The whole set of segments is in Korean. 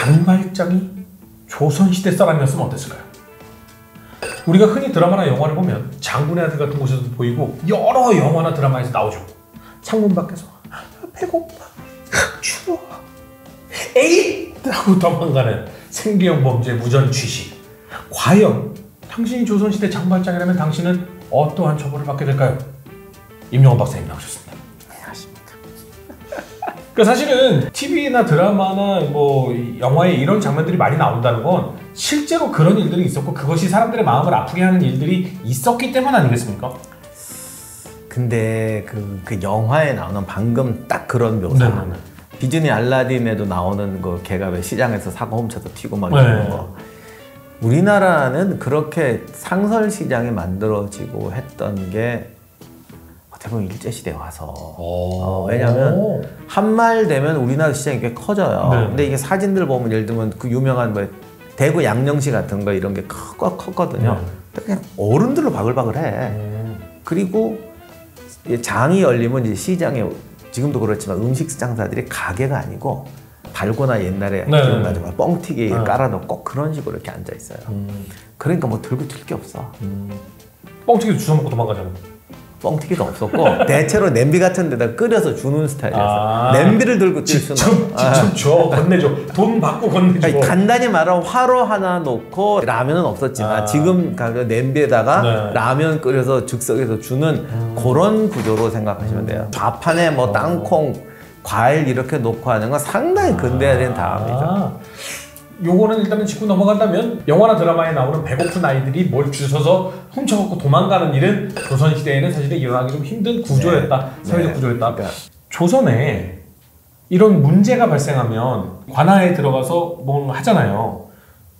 장발장이 조선시대 사람이었으면 어땠을까요? 우리가 흔히 드라마나 영화를 보면 장군의 아들 같은 곳에서도 보이고 여러 영화나 드라마에서 나오죠. 창문 밖에서 배고파, 추워, 에잇! 하고 도망가는 생계형 범죄 무전 취식. 과연 당신이 조선시대 장발장이라면 당신은 어떠한 처벌을 받게 될까요? 임영원 박사님 나오셨습니다. 안녕하십니까. 그러니까 사실은 TV나 드라마나 뭐 영화에 이런 장면들이 많이 나온다는 건 실제로 그런 일들이 있었고 그것이 사람들의 마음을 아프게 하는 일들이 있었기 때문 아니겠습니까? 근데 그 영화에 나오는 방금 딱 그런 묘사. 네네네. 디즈니 알라딘에도 나오는 그 걔가 왜 시장에서 사과 훔쳐서 튀고 막 이런 거. 우리나라는 그렇게 상설 시장이 만들어지고 했던 게 어떻게 보면 일제시대에 와서 왜냐면 한말 되면 우리나라 시장이 꽤 커져요. 네. 근데 이게 사진들 보면 예를 들면 그 유명한 뭐 대구 양령시 같은 거 이런 게 컸거든요. 그냥 어른들로 바글바글해. 그리고 장이 열리면 이제 시장에 지금도 그렇지만 음식 장사들이 가게가 아니고 발고나 옛날에 기억나죠? 뻥튀기 깔아놓고 꼭 그런 식으로 이렇게 앉아 있어요. 그러니까 뭐 들고 튈 게 없어. 뻥튀기도 주워 먹고 도망가잖아. 뻥튀기도 없었고 대체로 냄비 같은 데다 끓여서 주는 스타일이었어. 냄비를 들고 뛸 수는 직접 줘, 건네줘. 돈 받고 건네줘. 그러니까 간단히 말하면 화로 하나 놓고 라면은 없었지만 지금 가면 냄비에다가 라면 끓여서 즉석에서 주는 그런 구조로 생각하시면 돼요. 좌판에 뭐 땅콩, 과일 이렇게 놓고 하는 건 상당히 근대화된 다음이죠. 요거는 일단은 짚고 넘어간다면 영화나 드라마에 나오는 배고픈 아이들이 뭘 주워서 훔쳐갖고 도망가는 일은 조선시대에는 사실 일어나기 좀 힘든 구조였다. 사회적 구조였다. 그러니까 조선에 이런 문제가 발생하면 관아에 들어가서 뭘 하잖아요.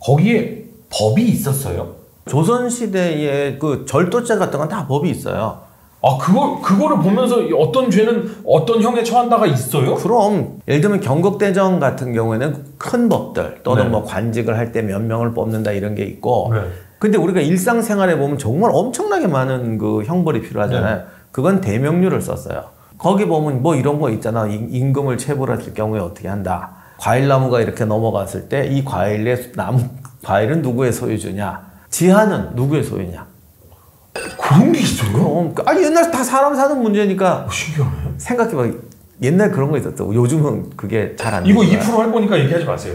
거기에 법이 있었어요? 조선시대에 그 절도죄 같은 건 다 법이 있어요. 아, 그거를 보면서 어떤 죄는 어떤 형에 처한다가 있어요? 그럼 예를 들면 경국대전 같은 경우에는 큰 법들 또는 뭐 관직을 할 때 몇 명을 뽑는다 이런 게 있고 근데 우리가 일상생활에 보면 정말 엄청나게 많은 그 형벌이 필요하잖아요. 그건 대명률을 썼어요. 거기 보면 뭐 이런 거 있잖아. 임금을 체불했을 경우에 어떻게 한다. 과일나무가 이렇게 넘어갔을 때 이 과일은 누구의 소유주냐. 지하는 누구의 소유냐. 그런 게 있어요? 아니 옛날 다 사람 사는 문제니까. 신기하네. 생각해봐. 옛날 그런 거 있었어. 요즘은 그게 잘 안 돼. 이거 2% 할 거니까 얘기하지 마세요.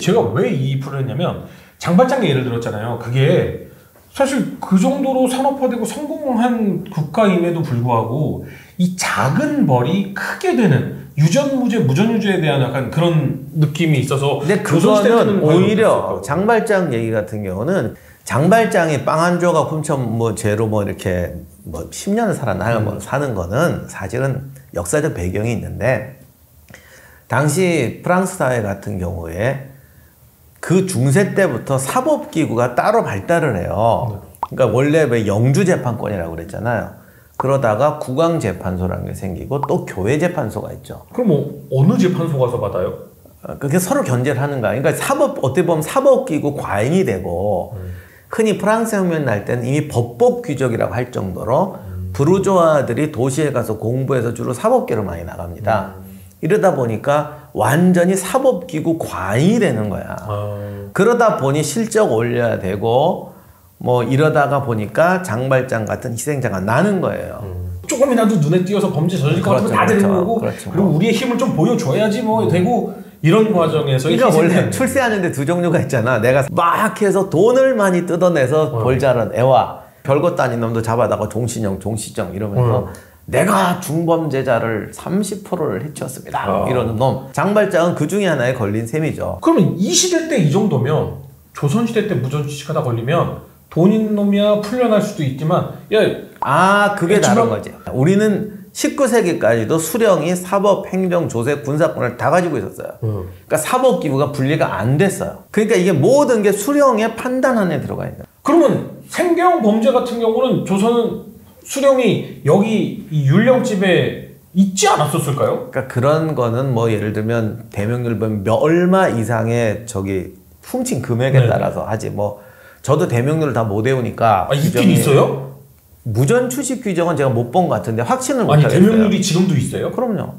제가 왜 이 2%를 했냐면 장발장 예를 들었잖아요. 그게 사실 그 정도로 산업화되고 성공한 국가임에도 불구하고 이 작은 벌이 크게 되는 유전무죄, 무전유죄에 대한 약간 그런 느낌이 있어서 근데 그거는 오히려 장발장 얘기 같은 경우는 장발장이 빵 한 조각 훔쳐 뭐 죄로 뭐 이렇게 뭐 10년을 살았나 뭐 사는 거는 사실은 역사적 배경이 있는데 당시 프랑스 사회 같은 경우에 그 중세 때부터 사법기구가 따로 발달을 해요. 그러니까 원래 왜 영주재판권이라고 그랬잖아요. 그러다가 국왕재판소라는 게 생기고 또 교회재판소가 있죠. 그럼 뭐 어느 재판소 가서 받아요? 그게 서로 견제를 하는 거야. 그러니까 어떻게 보면 사법기구 과잉이 되고 흔히 프랑스 혁명 날 때는 이미 법복 귀족이라고 할 정도로 부르조아들이 도시에 가서 공부해서 주로 사법계로 많이 나갑니다. 이러다 보니까 완전히 사법기구 과잉이 되는 거야. 그러다 보니 실적 올려야 되고 뭐 이러다가 보니까 장발장 같은 희생자가 나는 거예요. 조금이라도 눈에 띄어서 범죄 저질 것 같으면 다 되는 거고 그리고 우리의 힘을 좀 보여줘야지 뭐 되고 이런 과정에서 그러니까 원래 출세하는데 두 종류가 있잖아. 내가 막 해서 돈을 많이 뜯어내서 벌자는 애와 별것도 아닌 놈도 잡아다가 종신형, 종시정 이러면서 내가 중범죄자를 30%를 해치웠습니다. 이러는 놈. 장발장은 그 중에 하나에 걸린 셈이죠. 그러면 이 시대 때 이 정도면 조선시대 때 무전취식하다 걸리면 돈 있는 놈이야 풀려날 수도 있지만 그게 다른 거지. 우리는 19세기까지도 수령이 사법, 행정, 조세, 군사권을 다 가지고 있었어요. 그러니까 사법기구가 분리가 안 됐어요. 그러니까 이게 모든 게 수령의 판단 안에 들어가 있는 거예요. 그러면 생계형 범죄 같은 경우는 조선은 수령이 여기 이 율령집에 있지 않았었을까요? 그러니까 그런 거는 뭐 예를 들면 대명률 보면 얼마 이상의 훔친 금액에 따라서 하지 뭐 저도 대명률을 다 못 외우니까 있긴 있어요? 무전 추식 규정은 제가 못 본 것 같은데 확신을 못 하겠어요. 대명률이 지금도 있어요? 그럼요.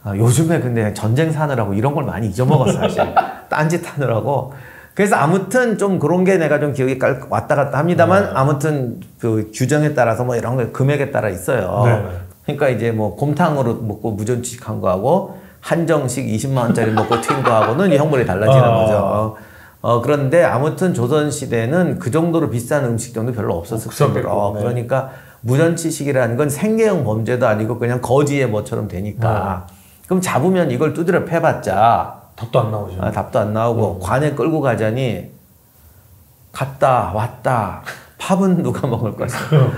요즘에 근데 전쟁 사느라고 이런 걸 많이 잊어먹었어 사실. 딴짓 하느라고. 그래서 아무튼 좀 그런 게 내가 좀 기억이 왔다 갔다 합니다만 아무튼 그 규정에 따라서 뭐 이런 거 금액에 따라 있어요. 네. 그러니까 이제 뭐 곰탕으로 먹고 무전취식한 거하고 한정식 20만 원짜리 먹고 튄 거하고는 이 형벌이 달라지는 거죠. 그런데 아무튼 조선시대는 그 정도로 비싼 음식점도 별로 없었을 정도로. 그러니까 무전취식이라는 건 생계형 범죄도 아니고 그냥 거지의 뭐처럼 되니까. 그럼 잡으면 이걸 두드려 패봤자 답도 안 나오죠. 답도 안 나오고 관에 끌고 가자니 갔다 왔다 밥은 누가 먹을 것이야.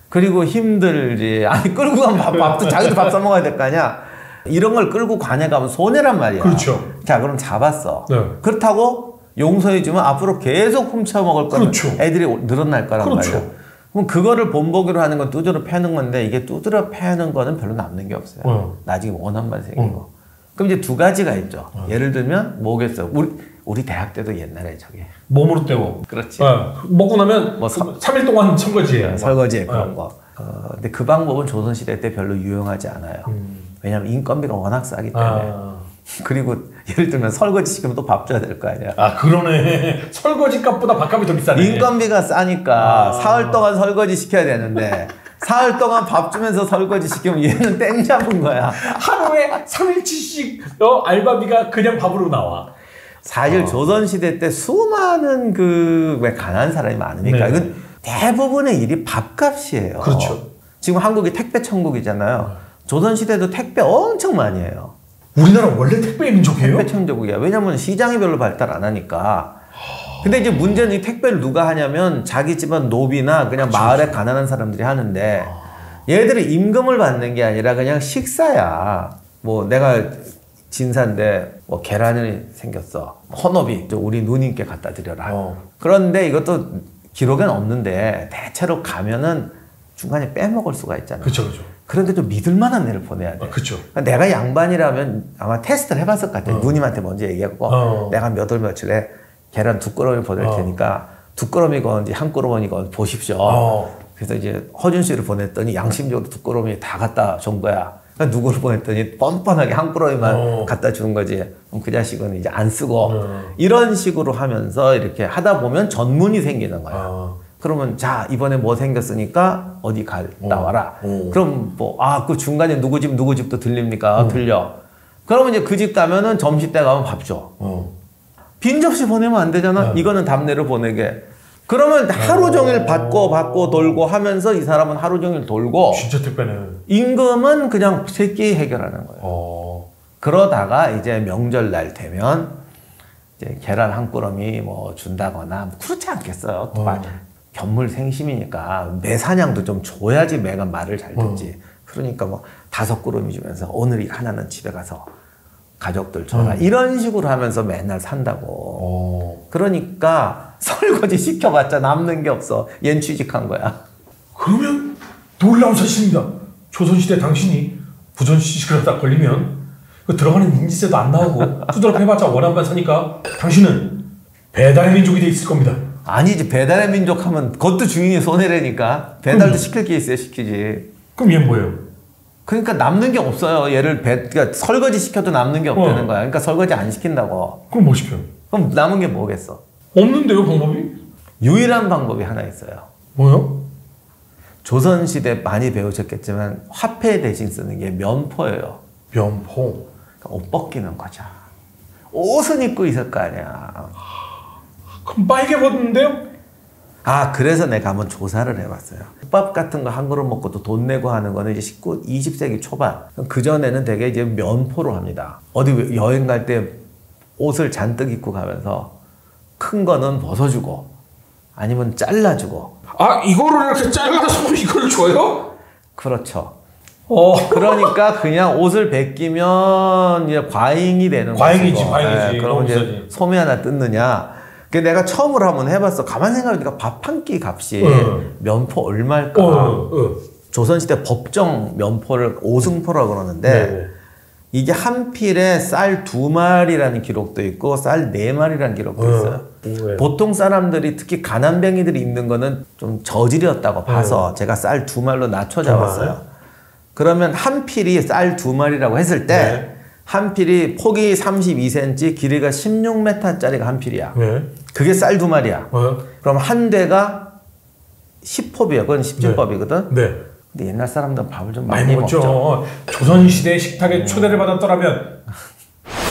그리고 힘들지. 아니 끌고 가면 밥도 자기도 밥 사 먹어야 될 거 아니야. 이런 걸 끌고 관에 가면 손해란 말이야. 그렇죠. 자 그럼 잡았어. 네. 그렇다고 용서해주면 앞으로 계속 훔쳐 먹을 거면 그렇죠. 애들이 늘어날 거란 그렇죠. 말이야. 그럼 그거를 본보기로 하는 건 두드려 패는 건데 이게 두드려 패는 거는 별로 남는 게 없어요. 나중에 원한만 생기고. 그럼 이제 두 가지가 있죠. 예를 들면 뭐겠어. 우리 대학 때도 옛날에 저기 몸으로 때워. 그렇지. 먹고 나면 뭐 3일 동안 설거지해. 설거지해 그런 거. 근데 그 방법은 조선시대 때 별로 유용하지 않아요. 왜냐하면 인건비가 워낙 싸기 때문에. 그리고 예를 들면 설거지 시키면 또 밥 줘야 될 거 아니야. 그러네. 설거지 값보다 밥값이 더 비싸네. 인건비가 싸니까 사흘 동안 설거지 시켜야 되는데 사흘 동안 밥 주면서 설거지 시키면 얘는 땡 잡은 거야. 하루에 3일치씩 알바비가 그냥 밥으로 나와. 사실 조선시대 때 수많은 왜 가난한 사람이 많으니까 이건 대부분의 일이 밥값이에요. 그렇죠. 지금 한국이 택배 천국이잖아요. 조선시대도 택배 엄청 많이 해요. 우리나라 원래 택배 민족이에요? 택배 천국이야. 왜냐면 시장이 별로 발달 안 하니까. 근데 이제 문제는 이 택배를 누가 하냐면 자기 집안 노비나 그냥 마을에 가난한 사람들이 하는데 얘들이 임금을 받는 게 아니라 그냥 식사야. 뭐 내가 진사인데 뭐 계란이 생겼어. 헌업이 우리 누님께 갖다 드려라. 그런데 이것도 기록에는 없는데 대체로 가면은 중간에 빼먹을 수가 있잖아. 그렇죠, 그렇죠. 그런데 좀 믿을 만한 애를 보내야 돼. 그렇죠. 내가 양반이라면 아마 테스트를 해봤을 것 같아. 누님한테 먼저 얘기하고 내가 몇 월 며칠에 계란 2꾸러미 보낼 테니까 2꾸러미건지 1꾸러미건 보십시오. 그래서 이제 허준 씨를 보냈더니 양심적으로 2꾸러미 다 갖다 준 거야. 그러니까 누구를 보냈더니 뻔뻔하게 1꾸러미만 갖다 주는 거지. 그럼 그 자식은 이제 안 쓰고 이런 식으로 하면서 이렇게 하다 보면 전문이 생기는 거야. 그러면 자 이번에 뭐 생겼으니까 어디 갔다 와라. 그럼 뭐 그 중간에 누구 집도 들립니까? 들려. 그러면 이제 그 집 가면은 점심 때 가면 밥 줘. 빈 접시 보내면 안 되잖아. 이거는 답례로 보내게. 그러면 하루 종일 받고 돌고 하면서 이 사람은 하루 종일 돌고. 진짜 택배는. 임금은 그냥 세끼 해결하는 거예요. 그러다가 이제 명절날 되면 이제 계란 1꾸러미 뭐 준다거나 뭐 그렇지 않겠어요. 견물 생심이니까 매 사냥도 좀 줘야지 매가 말을 잘 듣지. 그러니까 뭐 5꾸러미 주면서 오늘 이 하나는 집에 가서 가족들 줘라. 이런 식으로 하면서 맨날 산다고. 그러니까 설거지 시켜봤자 남는 게 없어. 얜 취직한 거야. 그러면 놀라운 사실입니다. 조선시대 당신이 부전시식을 하다 걸리면 그 들어가는 인지세도 안 나오고 두드러 패봤자 원한만 사니까 당신은 배달의 민족이 돼 있을 겁니다. 아니지. 배달의 민족 하면 그것도 주인이 손해라니까. 배달도 시킬 게 있어야 시키지. 그럼 얘는 뭐예요? 그러니까 남는 게 없어요. 얘를 그러니까 설거지 시켜도 남는 게 없다는 거야. 그러니까 설거지 안 시킨다고. 그럼 뭐 시켜요? 그럼 남은 게 뭐겠어? 없는데요, 방법이? 유일한 방법이 하나 있어요. 뭐요? 조선시대 많이 배우셨겠지만 화폐 대신 쓰는 게 면포예요. 면포? 그러니까 옷 벗기는 거죠. 옷은 입고 있을 거 아니야. 그럼 빨개 벗는데요? 그래서 내가 한번 조사를 해봤어요. 국밥 같은 거 한 그릇 먹고 또 돈 내고 하는 거는 이제 20세기 초반. 그전에는 되게 이제 면포로 합니다. 어디 여행 갈 때 옷을 잔뜩 입고 가면서 큰 거는 벗어주고 아니면 잘라주고. 이거를 이렇게 잘라서 이걸 줘요? 그렇죠. 그러니까 그냥 옷을 벗기면 이제 과잉이 되는 거죠. 과잉이지. 그럼 이제 소매 하나 뜯느냐. 내가 처음으로 한번 해봤어. 가만 생각해보니까 밥 한 끼 값이 면포 얼마일까? 조선시대 법정 면포를 오승포라고 그러는데 이게 한 필에 쌀 2마리라는 기록도 있고 쌀 4마리라는 기록도 있어요. 보통 사람들이 특히 가난뱅이들이 입는 거는 좀 저질이었다고 봐서 제가 쌀 2말로 낮춰 잡았어요. 그러면 한 필이 쌀 2마리라고 했을 때 네. 한 필이 폭이 32cm, 길이가 16m짜리가 한 필이야. 네. 그게 쌀 2마리야. 네. 그럼 한 대가 10호비야. 그건 10진법이거든. 네. 근데 옛날 사람들은 밥을 좀 많이 많이 먹죠. 먹죠. 조선시대 식탁에 초대를 받았더라면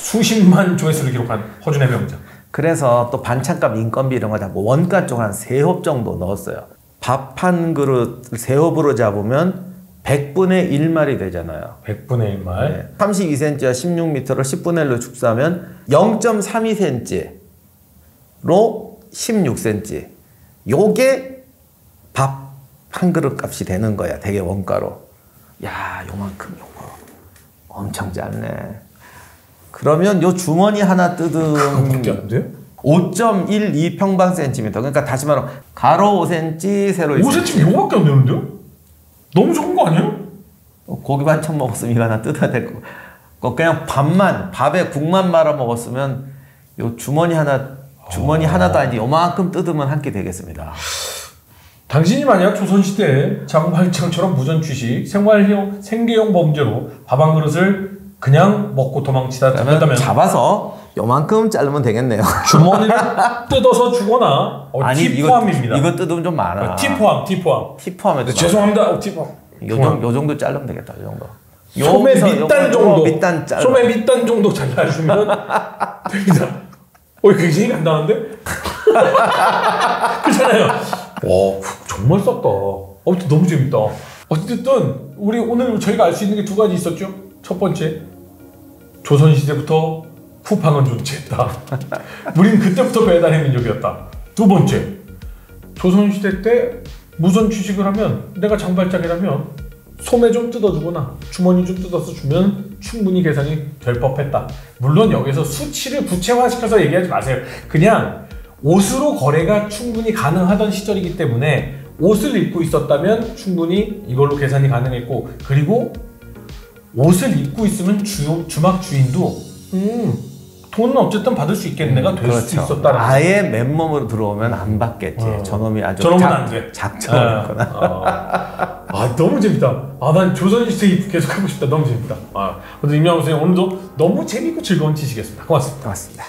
수십만 조회수를 기록한 허준의 명작. 그래서 또 반찬값, 인건비 이런 거 다 뭐 원가 쪽 한 3홉 정도 넣었어요. 밥 한 그릇 3홉으로 잡으면 100분의 1말이 되잖아요. 100분의 1말. 네. 32cm와 16m를 10분의 1로 축소하면 0.32cm로 16cm. 요게 밥 한 그릇 값이 되는 거야. 되게 원가로. 야, 요만큼 요거. 엄청 짧네. 그러면 요 주머니 하나 뜯은 그거밖에 안 돼요? 5.12 평방센티미터. 그러니까 다시 말하면 가로 5cm, 세로 5cm 이거밖에 안 되는데요? 너무 적은 거 아니에요? 고기 반찬 먹었으면 이거 하나 뜯어야 될 거. 그냥 밥에 국만 말아 먹었으면 요 주머니 하나도 아닌데 요만큼 뜯으면 한 끼 되겠습니다. 당신이 만약 조선시대에 장발장처럼 무전취식, 생계형 범죄로 밥 한 그릇을 그냥 먹고 도망치다 그러면 잡혔다면 잡아서 요만큼 자르면 되겠네요. 주머니를 뜯어서 주거나 팁 포함입니다. 이거 뜯으면 좀 많아. 팁 포함. 팁 포함해도 죄송합니다. 팁 포함. 요 정도 자르면 되겠다. 요 정도. 소매 밑단 정도. 밑단 잘라. 소매 밑단 정도 잘라주면 됩니다. 굉장히 간단한데? 그렇잖아요. 와, 정말 쌌다. 아무튼 너무 재밌다. 어쨌든 우리 오늘 저희가 알 수 있는 게 2가지 있었죠. 첫 번째, 조선시대부터 쿠팡은 존재했다. 우린 그때부터 배달의 민족이었다. 2번째, 조선시대 때 무선 취식을 하면 내가 장발장이라면 소매 좀 뜯어주거나 주머니 좀 뜯어서 주면 충분히 계산이 될 법했다. 물론 여기서 수치를 구체화시켜서 얘기하지 마세요. 그냥 옷으로 거래가 충분히 가능하던 시절이기 때문에 옷을 입고 있었다면 충분히 이걸로 계산이 가능했고, 그리고 옷을 입고 있으면 주막 주인도 돈은 어쨌든 받을 수 있겠네가 될 수 있었다는 거죠. 아예 맨몸으로 들어오면 안 받겠지. 저놈이 아주 저놈은 안 돼. 작정했구나. 너무 재밌다. 난 조선시대 계속 하고 싶다. 너무 재밌다. 근데 임양호 선생님 오늘도 너무 재밌고 즐거운 지식이었습니다. 고맙습니다. 고맙습니다.